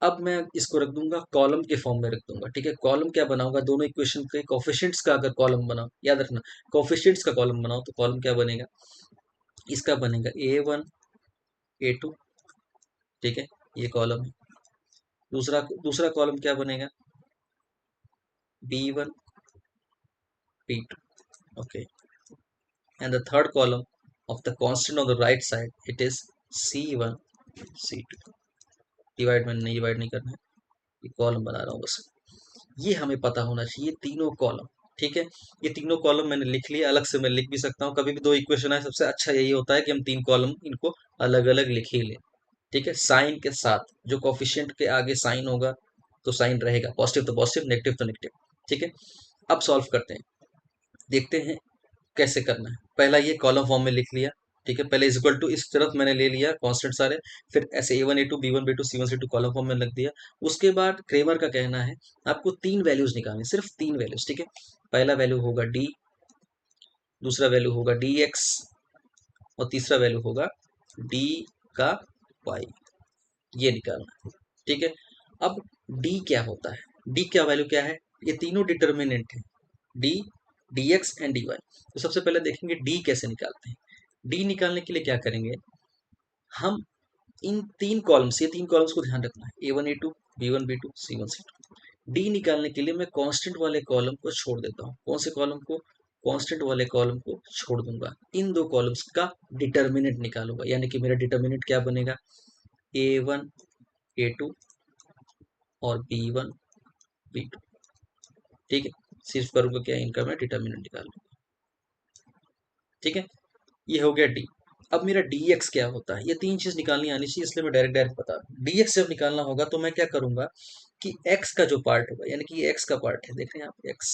अब मैं इसको रख दूंगा कॉलम के फॉर्म में रख दूंगा। ठीक है, कॉलम क्या बनाऊंगा? दोनों इक्वेशन के कोफिशिएंट्स का अगर कॉलम बनाओ, याद रखना, कोफिशिएंट्स का कॉलम बनाओ तो कॉलम क्या बनेगा? इसका बनेगा a1 a2। ठीक है, ये कॉलम है। दूसरा दूसरा कॉलम क्या बनेगा? b1 b2। okay, and the third column of the constant on the right side, it is c1 c2। Divide नहीं करना है, ये कॉलम बना रहा हूँ बस। ये हमें पता होना चाहिए, तीनों कॉलम। ठीक है, ये तीनों कॉलम मैंने लिख लिया, अलग से मैं लिख भी सकता हूँ। कभी भी दो इक्वेशन है, सबसे अच्छा यही होता है कि हम तीन कॉलम इनको अलग अलग लिख ही लें। ठीक है, साइन के साथ, जो कोफिशिएंट के आगे साइन होगा तो साइन रहेगा, पॉजिटिव तो पॉजिटिव, नेगेटिव तो नेगेटिव। ठीक है, अब सॉल्व करते हैं, देखते हैं कैसे करना है। पहला ये कॉलम फॉर्म में लिख लिया। ठीक है, पहले इज इक्वल टू इस तरफ मैंने ले लिया कांस्टेंट सारे, फिर ऐसे A1 A2 B1 B2 C1 C2 column form में लग दिया। उसके बाद क्रेमर का कहना है आपको तीन वैल्यूज निकालनी, सिर्फ तीन वैल्यूज। ठीक है, पहला वैल्यू होगा डी, दूसरा वैल्यू होगा डी एक्स, और तीसरा वैल्यू होगा डी का वाई, ये निकालना है। ठीक है, अब डी क्या होता है, डी क्या वैल्यू क्या है, ये तीनों डिटर्मिनेंट है, D, D X and D Y. तो सबसे पहले देखेंगे डी कैसे निकालते हैं। डी निकालने के लिए क्या करेंगे, हम इन तीन कॉलम्स, ये तीन कॉलम्स को ध्यान रखना है, A1 A2 B1 B2 C1 C2। D निकालने के लिए मैं कांस्टेंट वाले कॉलम को छोड़ देता हूँ। कौन से कॉलम को, कांस्टेंट वाले कॉलम को छोड़ दूंगा, इन दो कॉलम्स का डिटर्मिनेंट निकालूंगा, यानी कि मेरा डिटर्मिनेंट क्या बनेगा, A1 A2 और B1 B2। ठीक है, सिर्फ करूंगा क्या, इनका मैं डिटर्मिनेंट निकाल लूंगा। ठीक है, ये हो गया डी। अब मेरा dx क्या होता है, ये तीन चीज निकालनी आनी चाहिए, इसलिए मैं डायरेक्ट डायरेक्ट बता रहा हूँ। dx जब निकालना होगा तो मैं क्या करूंगा कि x का जो पार्ट होगा, यानी कि ये x का पार्ट है, देख रहे हैं आप x,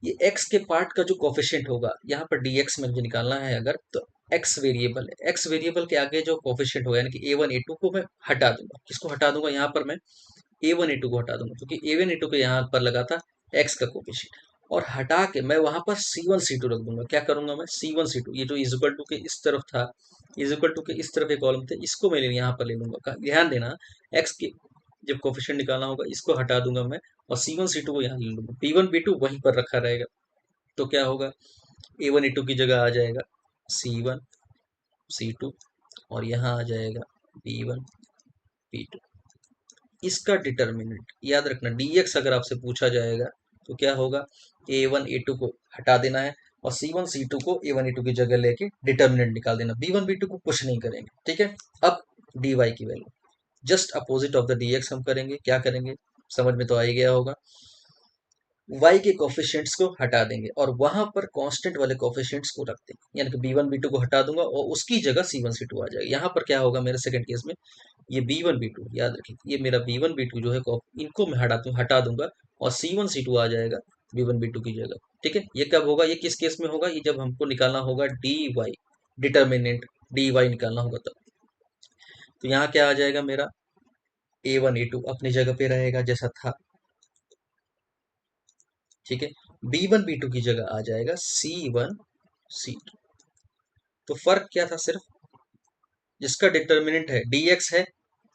ये x के पार्ट का जो कोफिशिएंट होगा, यहाँ पर dx में मुझे निकालना है अगर, तो x वेरिएबल है, x वेरिएबल के आगे जो कोफिशिएंट होगा, यानी कि A1 A2 को मैं हटा दूंगा। किसको हटा दूंगा, यहाँ पर मैं A1 A2 को हटा दूंगा, क्योंकि A1 A2 के यहाँ पर लगा था x का कोफिशिएंट, और हटा के मैं वहां पर C1 C2 रख दूंगा। क्या करूंगा मैं, C1 C2, ये जो इज इक्वल टू के इस तरफ था, इज इक्वल टू के इस तरफ एक कॉलम थे, इसको मैं यहाँ पर ले लूंगा। ध्यान देना, x के जब कोफिशिएंट निकालना होगा इसको हटा दूंगा मैं, और C1 C2 को यहाँ ले लूंगा, B1 B2 वहीं पर रखा रहेगा। तो क्या होगा, A1 A2 की जगह आ जाएगा C1 C2, और यहाँ आ जाएगा B1 B2। इसका डिटर्मिनेंट याद रखना, dx अगर आपसे पूछा जाएगा तो क्या होगा, A1 A2 को हटा देना है, और C1 C2 को A1 A2 की जगह लेके डिटर्मिनेंट निकाल देना, B1 B2 को कुछ नहीं करेंगे। ठीक है, अब dy की value just opposite of the dx हम करेंगे। क्या करेंगे, समझ में तो आ ही गया होगा, y के कोफिशिएंट्स को हटा देंगे और वहां पर कांस्टेंट वाले कोफिशिएंट्स को रख देंगे, यानी कि B1 B2 को हटा दूंगा और उसकी जगह C1 C2 आ जाएगा। यहाँ पर क्या होगा मेरे सेकंड केस में, ये B1 B2, याद रखिए, ये मेरा B1 B2 जो है इनको मैं हटा दूंगा, और C1 C2 आ जाएगा B1 B2 की जगह। ठीक है, ये कब होगा, ये किस केस में होगा, ये जब हमको निकालना होगा dy, डिटर्मिनेंट dy निकालना होगा तब। तो यहाँ क्या आ जाएगा मेरा, A1 A2 अपनी जगह पे रहेगा जैसा था। ठीक है, B1 B2 की जगह आ जाएगा C1 C2। तो फर्क क्या था, सिर्फ जिसका डिटर्मिनेंट है dx है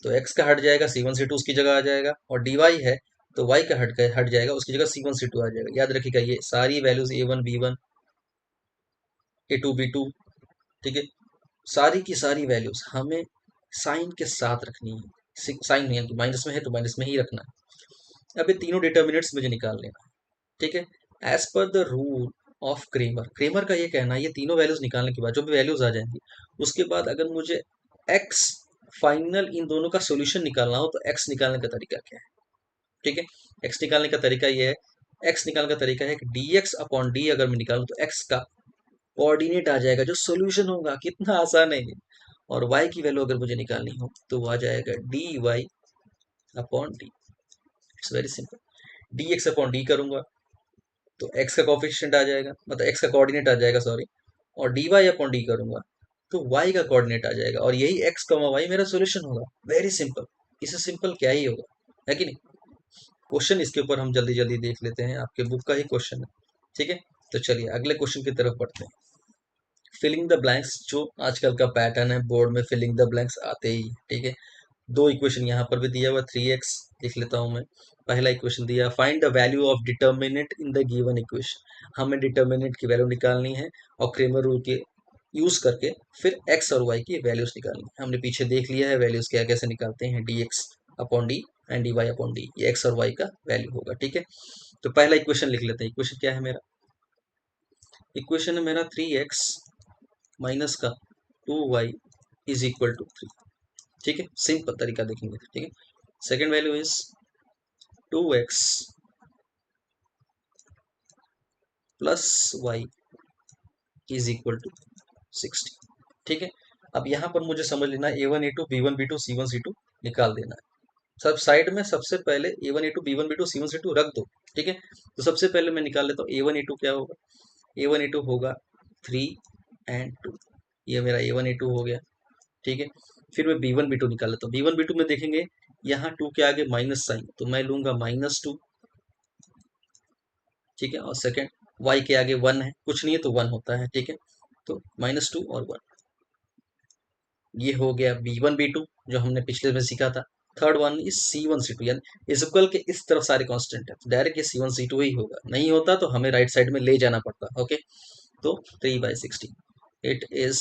तो x का हट जाएगा, C1 C2 उसकी जगह आ जाएगा, और dy है तो y का हट जाएगा, उसकी जगह C1 C2 आ जाएगा। याद रखिएगा, ये सारी values A1 B1 A2 B2, ठीक है, सारी की सारी वैल्यूज हमें साइन के साथ रखनी है, साइन नहीं है, माइनस में है तो माइनस में ही रखना है। अब ये तीनों डिटर्मिनेंट्स मुझे निकाल लेना है। ठीक है, as per the rule of Cramer, Cramer का ये कहना है, ये तीनों वैल्यूज निकालने के बाद जो भी वैल्यूज आ जाएंगी, उसके बाद अगर मुझे एक्स फाइनल इन दोनों का सॉल्यूशन निकालना हो तो एक्स निकालने का तरीका क्या है। ठीक है, एक्स निकालने का तरीका ये है, एक्स निकालने का तरीका है कि dx/d अगर मैं निकालूं तो एक्स का कोऑर्डिनेट आ जाएगा जो सॉल्यूशन होगा, कितना आसान है ये। और y की वैल्यू अगर मुझे निकालनी हो तो वो आ जाएगा dy/d। It's very simple, dx/d करूंगा तो x का कोफिशिएंट आ जाएगा, मतलब x का कोऑर्डिनेट आ जाएगा, सॉरी, और dy/d करूंगा तो y का कोऑर्डिनेट आ जाएगा, और यही x, y मेरा सॉल्यूशन होगा। वेरी सिंपल, इससे सिंपल क्या ही होगा, है कि नहीं। क्वेश्चन इसके ऊपर हम जल्दी जल्दी देख लेते हैं, आपके बुक का ही क्वेश्चन है। ठीक है, तो चलिए अगले क्वेश्चन की तरफ बढ़ते हैं। फिलिंग द ब्लैंक्स, जो आजकल का पैटर्न है बोर्ड में, फिलिंग द ब्लैंक्स आते ही। ठीक है, दो इक्वेशन यहाँ पर भी दिया हुआ, 3x लिख लेता हूँ मैं। पहला इक्वेशन दिया, find the value of determinant in the given equation, हमें डिटर्मिनेंट की वैल्यू निकालनी है, और क्रेमर रूल के यूज करके फिर x और y की वैल्यूज निकालनी है। हमने पीछे देख लिया है वैल्यूज क्या कैसे निकालते हैं, dx/d एंड dy/d, ये x और y का वैल्यू होगा। ठीक है, तो पहला इक्वेशन लिख लेते हैं। इक्वेशन क्या है मेरा, इक्वेशन है मेरा 3x माइनस का 2y इज इक्वल टू 3। ठीक है, सिंपल तरीका देखेंगे। ठीक है, second value is 2x plus y is equal to 60। ठीक है, अब यहाँ पर मुझे समझ लेना A1 A2 B1 B2 C1 C2 निकाल देना है। सब साइड में सबसे पहले A1 A2 B1 B2 C1 C2 रख दो, ठीक है। तो सबसे पहले मैं निकाल लेता हूँ A1 A2 क्या होगा। A1 A2 होगा 3 और 2, ये मेरा A1 A2 हो गया, ठीक है। फिर मैं B1 B2 निकाल लेता हूँ। B1 B2 में देखेंगे यहाँ 2 के आगे माइनस साइन, तो मैं लूंगा -2, ठीक है। और सेकेंड y के आगे 1 है, कुछ नहीं है तो 1 होता है, ठीक है। तो -2 और 1, ये हो गया B1 B2 जो हमने पिछले में सीखा था। Third one is C1 C2, यानी इक्वल के इस तरफ सारे कांस्टेंट है, डायरेक्ट ये C1 C2 ही होगा, नहीं होता तो हमें राइट साइड में ले जाना पड़ता। ओके, तो 3/16 इट इज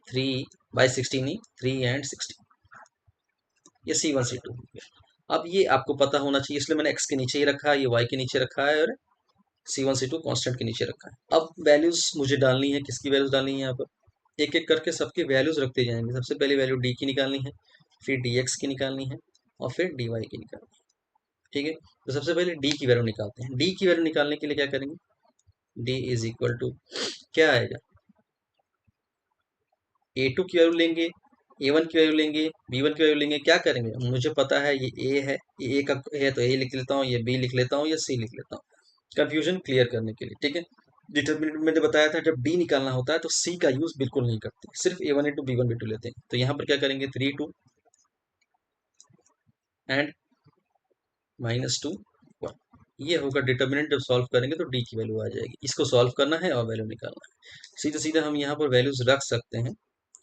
3/16 नहीं, 3 and 16, ये C1 C2 हो गया। अब ये आपको पता होना चाहिए, इसलिए मैंने x के नीचे ही रखा है, ये y के नीचे रखा है, और C1 C2 कांस्टेंट के नीचे रखा है। अब वैल्यूज मुझे डालनी है, किसकी वैल्यूज डालनी है यहाँ पर, एक एक करके सबके वैल्यूज रखते जाएंगे। सबसे पहले वैल्यू d की निकालनी है, फिर dx की निकालनी है, और फिर dy की निकालनी है, ठीक है। तो सबसे पहले d की वैल्यू निकालते हैं। d की वैल्यू निकालने के लिए क्या करेंगे, d इज इक्वल टू क्या आएगा, A2 की वैल्यू लेंगे, A1 की वैल्यू लेंगे, B1 की वैल्यू लेंगे। क्या करेंगे, मुझे पता है ये A है, ये A का है तो A लिख लेता हूँ, ये B लिख लेता हूँ, ये C लिख लेता हूँ, कंफ्यूजन क्लियर करने के लिए, ठीक है। डिटर्मिनेंट मैंने बताया था, जब डी निकालना होता है तो सी का यूज बिल्कुल नहीं करते, सिर्फ A1 A2 B1 B2 लेते हैं। तो यहाँ पर क्या करेंगे, 3 2 एंड -2 1, ये होगा डिटर्मिनेंट। जब सॉल्व करेंगे तो डी की वैल्यू आ जाएगी। इसको सॉल्व करना है और वैल्यू निकालना है। सीधे सीधे हम यहाँ पर वैल्यूज रख सकते हैं,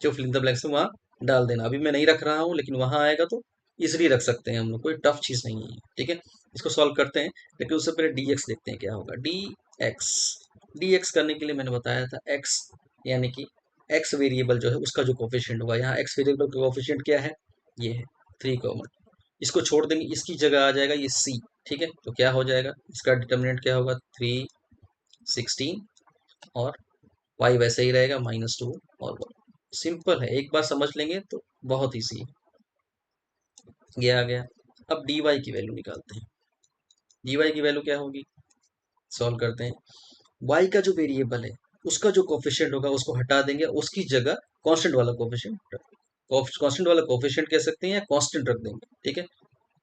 जो फिल इन द ब्लैंक्स में वहाँ डाल देना। अभी मैं नहीं रख रहा हूँ, लेकिन वहाँ आएगा तो इजिली रख सकते हैं हम लोग, कोई टफ चीज़ नहीं है, ठीक है। इसको सॉल्व करते हैं, लेकिन उससे पहले डी एक्स देखते हैं क्या होगा। डी एक्स करने के लिए मैंने बताया था एक्स, यानी कि एक्स वेरिएबल जो है उसका जो कोफिशिएंट होगा, यहाँ एक्स वेरिएबल का कोफिशिएंट क्या है, ये है 3 कॉमन, इसको छोड़ देंगे, इसकी जगह आ जाएगा ये सी, ठीक है। तो क्या हो जाएगा, इसका डिटर्मिनेंट क्या होगा, 3 16, और y वैसे ही रहेगा -2 और 1। सिंपल है, एक बार समझ लेंगे तो बहुत ईजी है, ये आ गया। अब dy की वैल्यू निकालते हैं। dy की वैल्यू क्या होगी, सॉल्व करते हैं। y का जो वेरिएबल है उसका जो कोफिशिएंट होगा उसको हटा देंगे, उसकी जगह कांस्टेंट वाला कोफिशिएंट, कांस्टेंट वाला कोफिशिएंट कह सकते हैं या कांस्टेंट रख देंगे, ठीक है।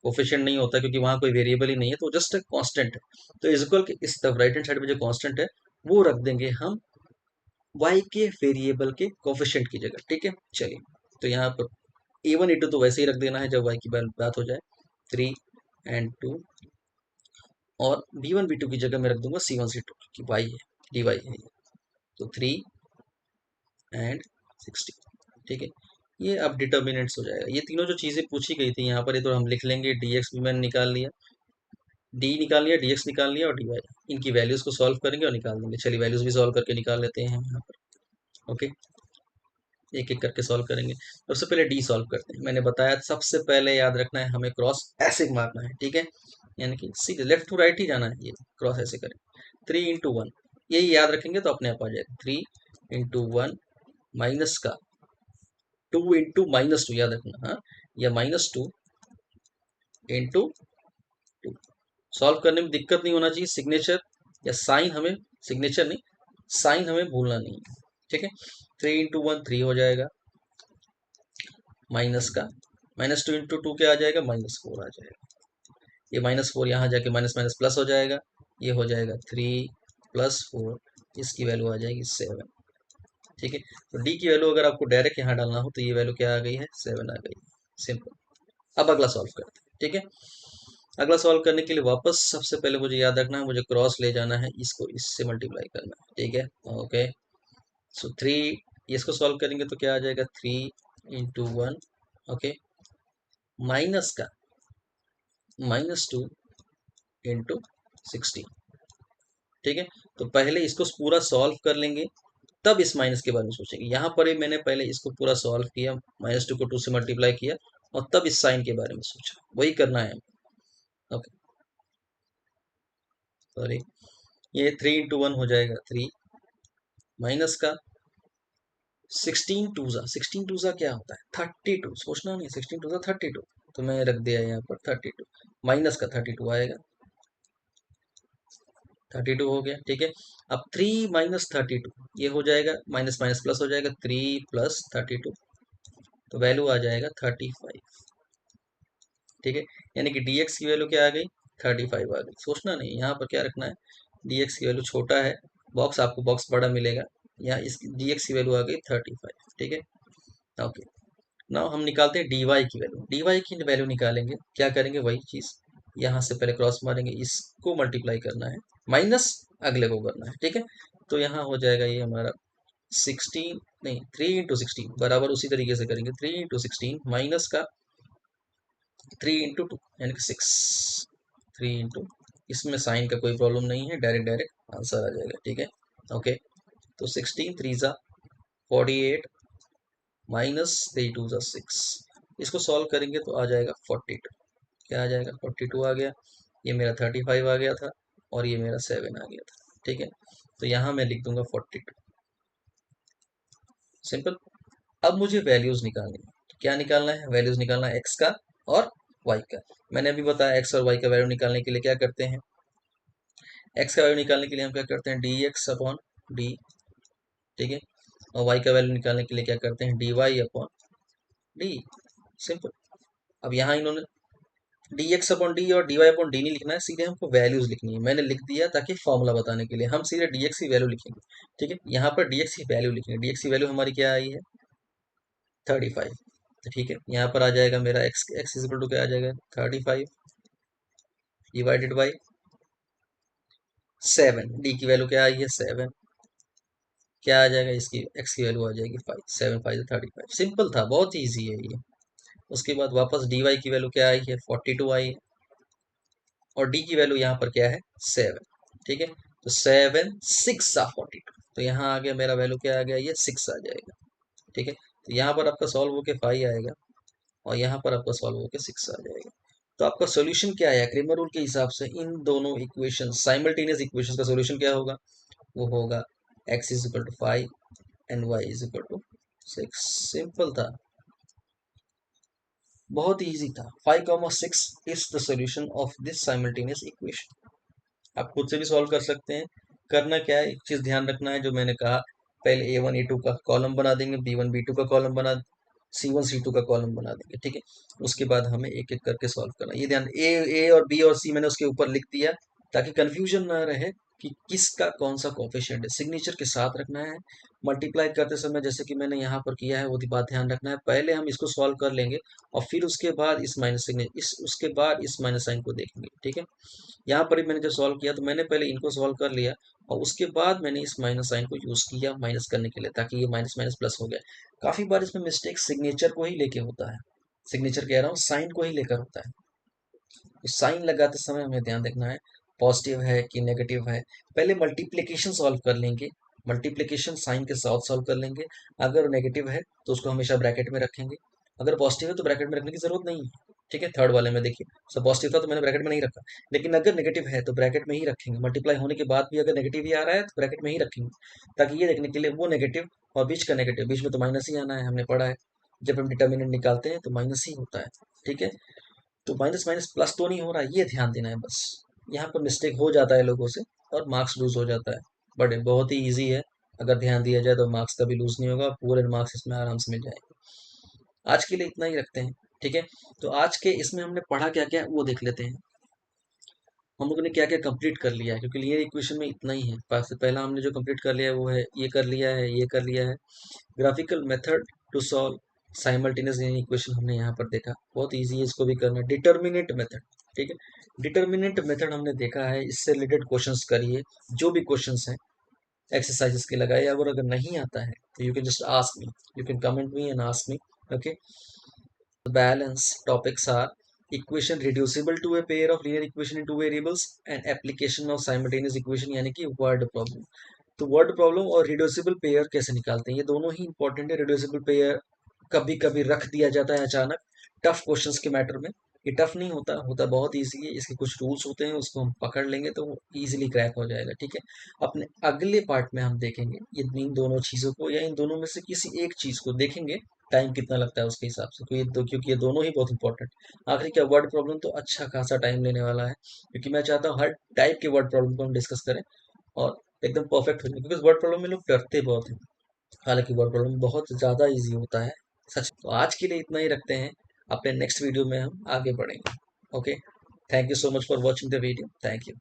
कोफिशिएंट नहीं होता क्योंकि वहां कोई वेरिएबल ही नहीं है, तो जस्ट कांस्टेंट है। तो इज इक्वल के इस तरफ राइट हैंड साइड में जो कांस्टेंट है वो रख देंगे हम y के वेरिएबल के कोफिशिएंट की जगह, ठीक है। चलिए, तो यहाँ पर A1 A2 तो वैसे ही रख देना है जब y की बात हो जाए, 3 and 2, और B1 B2 की जगह मैं रख दूंगा C1 C2 की y है, dy है ये। तो 3 and 16, ठीक है। ये अब डिटर्मिनेंट्स हो जाएगा। ये तीनों जो चीजें पूछी गई थी यहाँ पर, ये तो हम लिख लेंगे। dx भी मैंने निकाल लिया, डी निकाल लिया, dx निकाल लिया, और dy, इनकी वैल्यूज को सॉल्व करेंगे और निकाल देंगे। चलिए वैल्यूज भी सॉल्व करके निकाल लेते हैं यहाँ पर। ओके, एक एक करके सॉल्व करेंगे। सबसे पहले डी सॉल्व करते हैं। मैंने बताया सबसे पहले याद रखना है हमें क्रॉस ऐसे मारना है, ठीक है, यानी कि सीधे लेफ्ट टू राइट ही जाना है, ये क्रॉस ऐसे करें। 3 × 1, यही याद रखेंगे तो अपने आप आ जाएगा। 3 × 1 माइनस का 2 × -2 याद रखना, हाँ, या -2 × 2। सॉल्व करने में दिक्कत नहीं होना चाहिए, सिग्नेचर या साइन हमें, सिग्नेचर नहीं, साइन हमें भूलना नहीं है, ठीक है। 3 × 1 3 हो जाएगा, माइनस का -2 × 2 क्या आ जाएगा, -4 आ जाएगा। ये -4 यहाँ जाके माइनस माइनस प्लस हो जाएगा, ये हो जाएगा 3 + 4, इसकी वैल्यू आ जाएगी 7, ठीक है। तो डी की वैल्यू अगर आपको डायरेक्ट यहाँ डालना हो तो ये वैल्यू क्या आ गई है, 7 आ गई, सिंपल। अब अगला सॉल्व करते हैं, ठीक है। अगला सॉल्व करने के लिए वापस सबसे पहले मुझे याद रखना है, मुझे क्रॉस ले जाना है, इसको इससे मल्टीप्लाई करना है, ठीक है। ओके, सो 3, इसको सॉल्व करेंगे तो क्या आ जाएगा, 3 × 1, ओके, माइनस का -2 × 16, ठीक है। तो पहले इसको पूरा सॉल्व कर लेंगे, तब इस माइनस के बारे में सोचेंगे। यहाँ पर मैंने पहले इसको पूरा सॉल्व किया, -2 को 2 से मल्टीप्लाई किया, और तब इस साइन के बारे में सोचा, वही करना है। ओके, सॉरी, ये 3 × 1 हो जाएगा 3, माइनस का 16 2 क्या होता है, 32, सोचना नहीं, 16 2 32, तो मैं रख दिया यहाँ पर 32, माइनस का 32 आएगा, 32 हो गया, ठीक है। अब 3 - 32 ये हो जाएगा, माइनस माइनस प्लस हो जाएगा, 3 + 32, तो वैल्यू आ जाएगा 35। ठीक है, यानी कि dx की वैल्यू क्या आ गई, 35 आ गई। सोचना नहीं, यहाँ पर क्या रखना है, dx की वैल्यू छोटा है, बॉक्स आपको बॉक्स बड़ा मिलेगा, यहाँ इस dx की वैल्यू आ गई 35। ठीक है, ओके। नाउ हम निकालते हैं dy की वैल्यू। dy की वैल्यू निकालेंगे, क्या करेंगे, वही चीज, यहाँ से पहले क्रॉस मारेंगे, इसको मल्टीप्लाई करना है, माइनस अगले को करना है। ठीक है, तो यहाँ हो जाएगा ये हमारा 16, नहीं 3 × 16 बराबर उसी तरीके से करेंगे, 3 × 16 माइनस का 3 × 2 यानी कि 6, 3 इसमें साइन का कोई प्रॉब्लम नहीं है, डायरेक्ट डायरेक्ट आंसर आ जाएगा। ठीक है, ओके। तो 16 3 ज़ा 48 माइनस 3 2 ज़ा 6, इसको सॉल्व करेंगे तो आ जाएगा 42। क्या आ जाएगा, 42 आ गया। ये मेरा 35 आ गया था और ये मेरा 7 आ गया था। ठीक है, तो यहाँ मैं लिख दूंगा 42, सिंपल। अब मुझे वैल्यूज निकालनी है। क्या निकालना है, वैल्यूज निकालना है एक्स का और वाई का। मैंने अभी बताया एक्स और वाई का वैल्यू निकालने के लिए क्या करते हैं, एक्स का वैल्यू निकालने के लिए हम क्या करते हैं, डी एक्स अपॉन डी। ठीक है, और वाई का वैल्यू निकालने के लिए क्या करते हैं, D Y upon D, simple. अब यहाँ इन्होंने डी एक्स अपॉन डी और डी वाई अपॉन डी नहीं लिखना है, सीधे हमको वैल्यूज लिखनी है। मैंने लिख दिया ताकि फॉर्मूला बताने के लिए, हम सीधे डी एक्स की वैल्यू लिखेंगे। ठीक है, यहाँ पर डी एक्स की वैल्यू लिखेंगे, डी एक्स की वैल्यू हमारी क्या आई है, 35। तो ठीक है, यहाँ पर आ जाएगा मेरा X, X is equal to क्या आ जाएगा, 35 डिवाइडेड बाई 7। डी की वैल्यू क्या आई है, 7। क्या आ जाएगा, इसकी एक्स की वैल्यू आ जाएगी 5, 7 5 35। सिंपल था, बहुत ईजी है ये। उसके बाद वापस डी वाई की वैल्यू क्या आई है, 42 आई है, और डी की वैल्यू यहाँ पर क्या है, 7। ठीक है, तो 7 6 सा 42, तो यहाँ आ गया मेरा वैल्यू क्या आ गया, ये 6 आ जाएगा। ठीक है, तो यहाँ पर आपका सॉल्व होके 5 आएगा और यहाँ पर आपका सॉल्व होके 6 आ जाएगा। तो आपका सॉल्यूशन क्या है, क्रेमर रूल के हिसाब से इन दोनों इक्वेशन, साइमल्टेनियस इक्वेशन का सॉल्यूशन क्या होगा, वो होगा x is equal to 5 and y is equal to 6। Simple था, बहुत इजी था। 5, 6 is the solution of this simultaneous equation. आप खुद से भी सॉल्व कर सकते हैं। करना क्या है, एक चीज ध्यान रखना है, जो मैंने कहा, पहले a1 a2 का कॉलम बना देंगे, b1 b2 का कॉलम बना, C1 C2 का कॉलम बना देंगे। ठीक है, उसके बाद हमें एक एक करके सॉल्व करना। ये ध्यान, ए और बी और सी मैंने उसके ऊपर लिख दिया ताकि कंफ्यूजन ना रहे कि किसका कौन सा कोफिशिएंट है। सिग्नेचर के साथ रखना है। मल्टीप्लाई करते समय जैसे कि मैंने यहाँ पर किया है, वो बात ध्यान रखना है। पहले हम इसको सॉल्व कर लेंगे और फिर उसके बाद इस माइनस सिग्नेचर, उसके बाद इस माइनस साइन को देखेंगे। ठीक है, यहाँ पर मैंने जब सॉल्व किया तो मैंने पहले इनको सॉल्व कर लिया और उसके बाद मैंने इस माइनस साइन को यूज किया माइनस करने के लिए, ताकि ये माइनस माइनस प्लस हो गया। काफी बार इसमें मिस्टेक सिग्नेचर को ही लेके होता है, सिग्नेचर कह रहा हूँ, साइन को ही लेकर होता है। तो साइन लगाते समय हमें ध्यान रखना है पॉजिटिव है कि नेगेटिव है। पहले मल्टीप्लिकेशन सॉल्व कर लेंगे, मल्टीप्लिकेशन साइन के साथ सॉल्व कर लेंगे। अगर नेगेटिव है तो उसको हमेशा ब्रैकेट में रखेंगे, अगर पॉजिटिव है तो ब्रैकेट में रखने की जरूरत नहीं है। ठीक है, थर्ड वाले में देखिए, सब पॉजिटिव था तो मैंने ब्रैकेट में नहीं रखा, लेकिन अगर नेगेटिव है तो ब्रैकेट में ही रखेंगे। मल्टीप्लाई होने के बाद भी अगर नेगेटिव ही आ रहा है तो ब्रैकेट में ही रखेंगे, ताकि ये देखने के लिए वो नेगेटिव और बीच का नेगेटिव, बीच में तो माइनस ही आना है, हमने पढ़ा है जब हम डिटर्मिनेंट निकालते हैं तो माइनस ही होता है। ठीक है, तो माइनस माइनस प्लस तो नहीं हो रहा, ये ध्यान देना है बस। यहाँ पर मिस्टेक हो जाता है लोगों से और मार्क्स लूज हो जाता है, बट बहुत ही इजी है। अगर ध्यान दिया जाए तो मार्क्स कभी लूज नहीं होगा, पूरे मार्क्स इसमें आराम से मिल जाएंगे। आज के लिए इतना ही रखते हैं। ठीक है, तो आज के इसमें हमने पढ़ा क्या क्या वो देख लेते हैं। हम लोगों ने क्या क्या कंप्लीट कर लिया है, क्योंकि लीनियर इक्वेशन में इतना ही है। पहला हमने जो कंप्लीट कर लिया है वो है ये कर लिया है, ये कर लिया है। Graphical method to solve simultaneous linear equation हमने यहाँ पर देखा, बहुत इजी है, इसको भी करना। डिटर्मिनेंट मेथड, ठीक है, डिटर्मिनेंट मेथड हमने देखा है, इससे रिलेटेड क्वेश्चंस करिए, जो भी क्वेश्चंस हैं एक्सरसाइजेस के लगाए। अगर नहीं आता है तो you can just ask me, you can comment me and ask me. Okay, balance topics are equation reducible to a pair of linear equation in two variables and application of simultaneous equation यानी कि word problem। तो word problem और reducible pair कैसे निकालते हैं, ये दोनों ही important है। रिड्यूसिबल पेयर कभी कभी रख दिया जाता है अचानक टफ क्वेश्चंस के मैटर में, ये टफ नहीं होता, होता बहुत इजी है। इसके कुछ रूल्स होते हैं, उसको हम पकड़ लेंगे तो इजीली क्रैक हो जाएगा। ठीक है, अपने अगले पार्ट में हम देखेंगे ये इन दोनों चीज़ों को, या इन दोनों में से किसी एक चीज़ को देखेंगे, टाइम कितना लगता है उसके हिसाब से, क्योंकि ये दोनों ही बहुत इंपॉर्टेंट। आखिर क्या, वर्ड प्रॉब्लम तो अच्छा खासा टाइम लेने वाला है, क्योंकि मैं चाहता हूँ हर टाइप के वर्ड प्रॉब्लम को हम डिस्कस करें और एकदम परफेक्ट हो जाए, क्योंकि वर्ड प्रॉब्लम में लोग डरते बहुत हैं। हालांकि वर्ड प्रॉब्लम बहुत ज़्यादा इजी होता है, सच। तो आज के लिए इतना ही रखते हैं, अपने नेक्स्ट वीडियो में हम आगे बढ़ेंगे। Okay, thank you so much for watching the video, thank you.